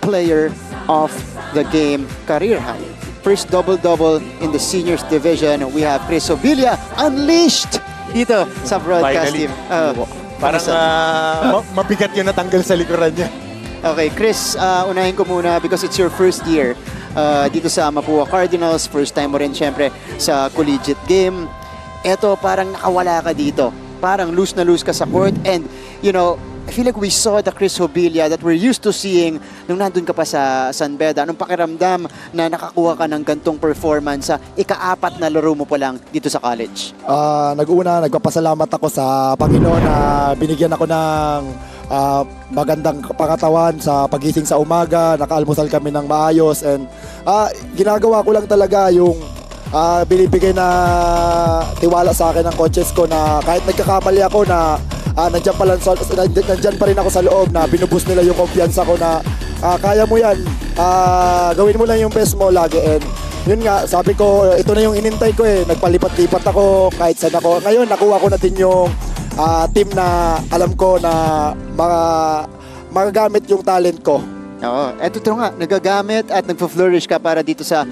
player of the game, career high. First double-double in the seniors division. We have Chris Hobilla unleashed dito sa broadcast team. Parang mabigat yung natanggal sa likuran niya. Okay, Chris, unahin ko muna because it's your first year dito sa Mapua Cardinals. First time mo rin syempre sa collegiate game. Eto, parang nakawala ka dito. Parang loose na loose ka sa court. And, you know, I feel like we saw the Chris Hobilla that we're used to seeing nung nandun ka pa sa San Beda. Anong pakiramdam na nakakuha ka ng gantong performance sa ika-4 na laro mo pa lang dito sa college? Nagpapasalamat ako sa Panginoon na binigyan ako ng magandang pangatawan sa pagising sa umaga. Nakaalmusal kami ng maayos. And ginagawa ko lang talaga yung binibigay na tiwala sa akin ng coaches ko na kahit nagkakamali ako na nandyan pa rin ako sa loob na binubus nila yung kumpiyansa ko na kaya mo yan, gawin mo lang yung best mo lagi. And yun nga, sabi ko, ito na yung inintay ko eh, nagpalipat-lipat ako kahit saan ako. Ngayon nakuha ko na din yung team na alam ko na magagamit yung talent ko. Oo, eto nga, nagagamit at nagpo-flourish ka para dito sa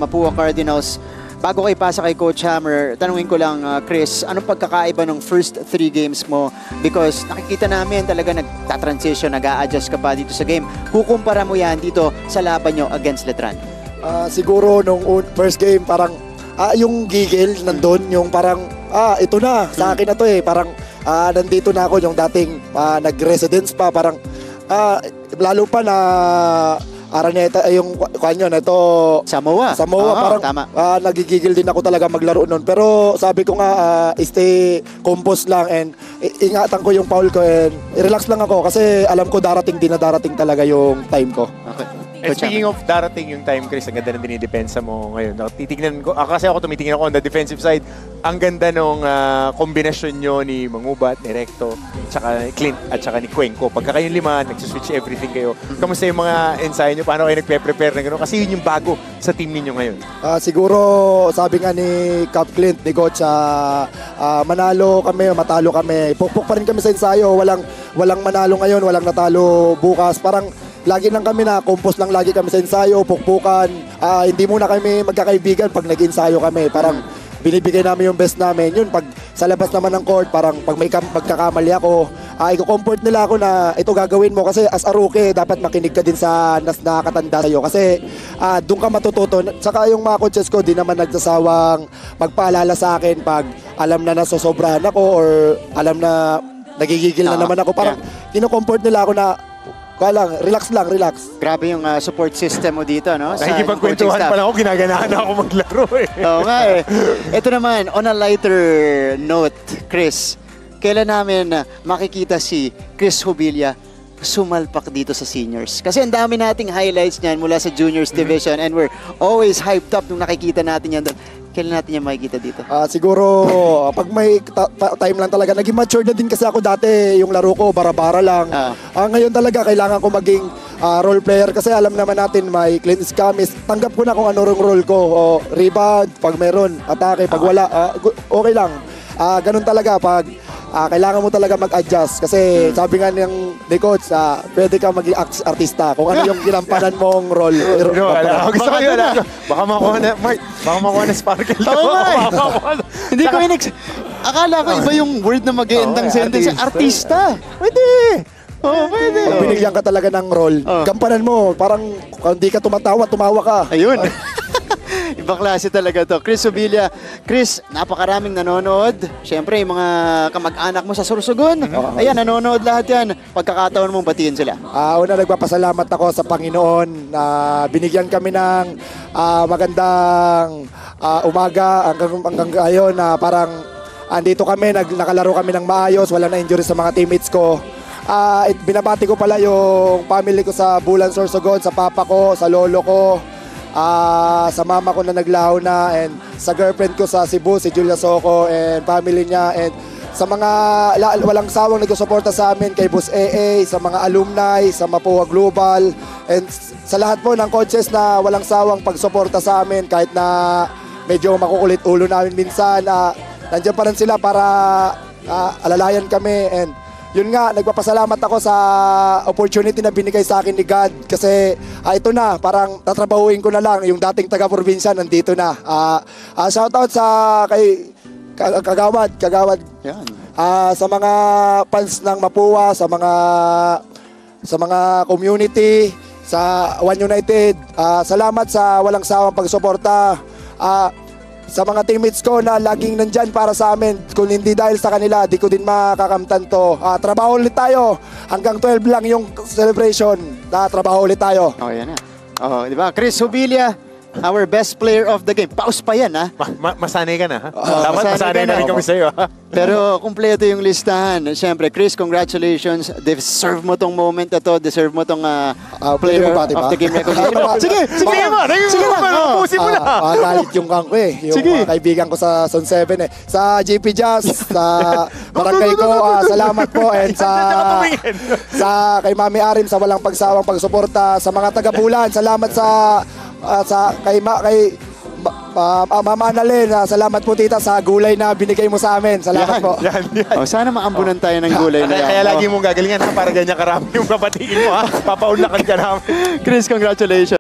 Mapua Cardinals. Bago kayo ipasa kay Coach Hammer, tanungin ko lang, Chris, anong pagkakaiba ng first 3 games mo? Because nakikita namin talaga nagta-transition, nag-a-adjust ka pa dito sa game. Kukumpara mo yan dito sa laban nyo against Letran. Siguro nung first game, parang yung gigil nandun, yung parang, ito na, sa akin na to eh. Parang nandito na ako, yung dating nag-residence pa, parang lalo pa na Araneta, yung kanyo na ito Samoa, parang tama. Nagigigil din ako talaga maglaro nun. Pero sabi ko nga, stay composed lang and ingatan ko yung foul ko and relax lang ako kasi alam ko darating talaga yung time ko. Okay. And speaking of darating yung time, Chris, ang ganda ng dinidepensa mo ngayon. Titignan ko, kasi ako tumitingin ako on the defensive side. Ang ganda nung kombinasyon nyo ni Mangubat, ni Recto, tsaka ni Clint, at tsaka ni Cuenco. Pagka kayong 5, nagsiswitch everything kayo. Kamusta yung mga ensayo nyo? Paano kayo nagpe-prepare na gano'n? Kasi yun yung bago sa team ninyo ngayon. Siguro, sabi nga ni Cap Clint, ni Coach, manalo kami, matalo kami. Pukpuk pa rin kami sa ensayo. Walang manalo ngayon, walang natalo bukas. Parang lagi lang kami na compose lang lagi kami sa ensayo, pukpukan. Hindi muna kami magkakaibigan pag nag-ensayo kami. Parang binibigay namin yung best namin. Yun, pag sa labas naman ng court, parang pag may pagkakamali ako, i-comfort nila ako na ito gagawin mo. Kasi as a rookie, dapat makinig ka din sa nakatanda sa'yo. Kasi doon ka matututo. Saka yung mga coaches ko, di naman nagsasawang magpaalala sa akin pag alam na nasosobrahan ako or alam na nagigigil na naman ako. Parang kino-comfort nila ako na relax lang. Grabe yung support system mo dito, no? Nakikipagkwentuhan pa lang ako, ginaganahan na ako maglaro eh. Oo nga eh. Ito naman, on a lighter note, Chris, kailan namin makikita si Chris Hobilla sumalpak dito sa seniors? Kasi ang dami nating highlights niyan mula sa juniors division and we're always hyped up nung nakikita natin yan doon. Kailan natin yung makikita dito? Siguro, pag may time lang talaga. Naging mature na din kasi ako dati. Yung laro ko, bara-bara lang. Ngayon talaga, kailangan ko maging role player. Kasi alam naman natin, may Clint Escamis. Tanggap ko na kung anong role ko. Rebound, pag meron. Atake, pag wala. Okay lang. Ganun talaga. Pag kailangan mo talaga mag-adjust. Kasi sabi nga ni Coach, pwede ka maging artista. Kung ano yung ginampanan mong role. Gusto ko yun. Baka makuha na sparkle. Hindi ko akala ko iba yung word na mag-iendang sentence. Artista. Pwede. Pwede. Pag binigyan ka talaga ng role, gampanan mo. Parang kung hindi ka tumatawa ka. Ayun. Ibang klase talaga to. Chris Hobilla. Chris, napakaraming nanonood. Siyempre, yung mga kamag-anak mo sa Sorsogon. Ayan, nanonood lahat yan. Pagkakataon mong batiin sila. Una, nagpapasalamat ako sa Panginoon na binigyan kami ng magandang umaga hanggang ngayon na parang andito kami, nakalaro kami ng maayos, wala na injury sa mga teammates ko. Binabati ko pala yung family ko sa Bulan Sorsogon, sa papa ko, sa lolo ko, sa mama ko na naglaho na, and sa girlfriend ko sa Cebu, si Julia Soco and family niya, and sa mga walang sawang nagsusuporta sa amin, kay Boss AA, sa mga alumni, sa Mapua Global, and sa lahat po ng coaches na walang sawang pagsuporta sa amin kahit na medyo makukulit ulo namin minsan. Nandiyan pa rin sila para alalayan kami, and yun nga, nagpapasalamat ako sa opportunity na binigay sa akin ni God kasi ito na, parang tatrabahuin ko na lang yung dating taga-probinsya nandito na. Shoutout sa kay Kagawad Yan. sa mga fans ng Mapua, sa mga community, sa One United. Salamat sa walang sawang pagsuporta. Sa mga teammates ko na laging nandyan para sa amin. Kung hindi dahil sa kanila, di ko din makakamtan to. Trabaho ulit tayo. Hanggang 12 lang yung celebration. Trabaho ulit tayo. Oh, yan na. Oh, di ba? Chris Jubilia, our best player of the game. Paus pa yan, ha? Masanay ka na, ha? masanay Dapat masanay ka na na. rin kami sa'yo, ha? Pero kumpleto yung listahan. Siyempre, Chris, congratulations. Deserve mo tong moment na to. Deserve mo tong player pwede mo ba, diba? of the game recognition. Sige, Sige mo! Sige mo! Pusin mo na! Galit yung kang ko eh. Yung Sige. mga kaibigan ko sa Zone 7 eh. Sa GP Jazz, sa barangay ko, salamat po. And sa kay Mami Arim sa walang pagsawang pagsuporta. Sa mga taga-Bulan, salamat kay Mama Annalyn, salamat po tita sa gulay na binigay mo sa amin. Salamat po. Yan. Oh, sana maambunan tayo ng gulay na yan. Kaya lagi Oh. mong gagalingan, ha? Para ganyan karami yung kapatid mo, ha? Papaunlakan ka namin. Chris, congratulations.